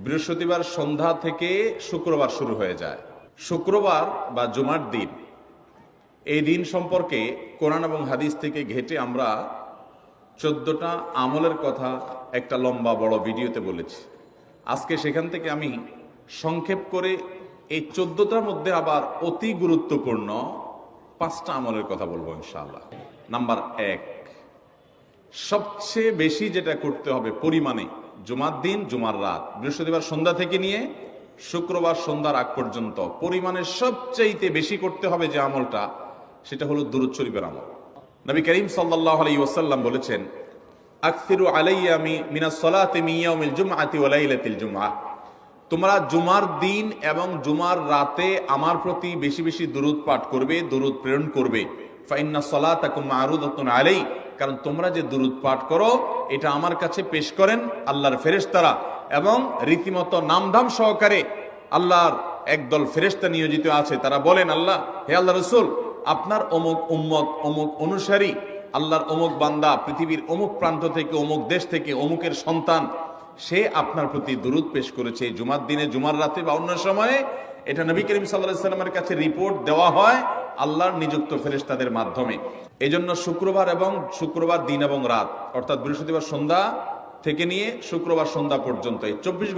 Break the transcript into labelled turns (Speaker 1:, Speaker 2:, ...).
Speaker 1: বৃহস্পতিবার সন্ধ্যা থেকে শুক্রবার শুরু হয়ে যায়। শুক্রবার বা জুমার দিন, এই দিন সম্পর্কে কোরআন এবং হাদিস থেকে ঘেঁটে আমরা 14টা আমলের কথা একটা লম্বা বড় ভিডিওতে বলেছি। আজকে সেখান থেকে আমি সংক্ষেপ করে এই 14টার মধ্যে আবার অতি গুরুত্বপূর্ণ 5টা আমলের কথা বলবো ইনশাআল্লাহ। নাম্বার 1, সবচেয়ে বেশি যেটা করতে হবে পরিমাণে, জুমার দিন জুমার রাত, বৃহস্পতিবার সন্ধ্যা থেকে নিয়ে শুক্রবার সন্ধ্যার আগ পর্যন্ত পরিমাণে সবচাইতে বেশি করতে হবে যে আমলটা, সেটা হলো দুরূদ শরীফের আমল। নবী করিম সাল্লাল্লাহু আলাইহি ওয়াসাল্লাম বলেছেন, আকসিরু আলাইয়া মিনাস সালাতি মিন ইয়াউমিল জুমআতি ওয়া লাইলাতিল জুমআহ, তোমরা জুমার দিন এবং জুমার রাতে আমার প্রতি বেশি বেশি দুরূদ পাঠ করবে, দুরূদ প্রেরণ করবে। ফা ইন্না সালাতাকুম মা'রুদাতুন আলাই, কারণ তোমরা যে দুরূদ পাঠ করো এটা আমার কাছে পেশ করেন আল্লাহর ফেরেশতারা, এবং রীতিমতো নামধাম সহকারে আল্লাহর একদল ফেরেশতা নিয়োজিত আছে। তারা বলেন, আল্লাহ, হে আল্লাহ রাসূল, আপনার অমুক উম্মত, অমুক অনুসারী, আল্লাহর অমুক বান্দা পৃথিবীর অমুক প্রান্ত থেকে, অমুক দেশ থেকে, অমুকের সন্তান, সে আপনার প্রতি দুরূদ পেশ করেছে জুমার দিনে, জুমার রাতে বা অন্য সময়ে। এটা নবী করিম সাল্লাল্লাহু আলাইহি ওয়াসাল্লামের কাছে রিপোর্ট দেওয়া হয় আল্লাহর নিযুক্ত ফেরেশতাদের মাধ্যমে। এজন্য শুক্রবার এবং শুক্রবার দিন এবং রাত, অর্থাৎ বৃহস্পতিবার সন্ধ্যা থেকে নিয়ে শুক্রবার সন্ধ্যা পর্যন্ত এই 24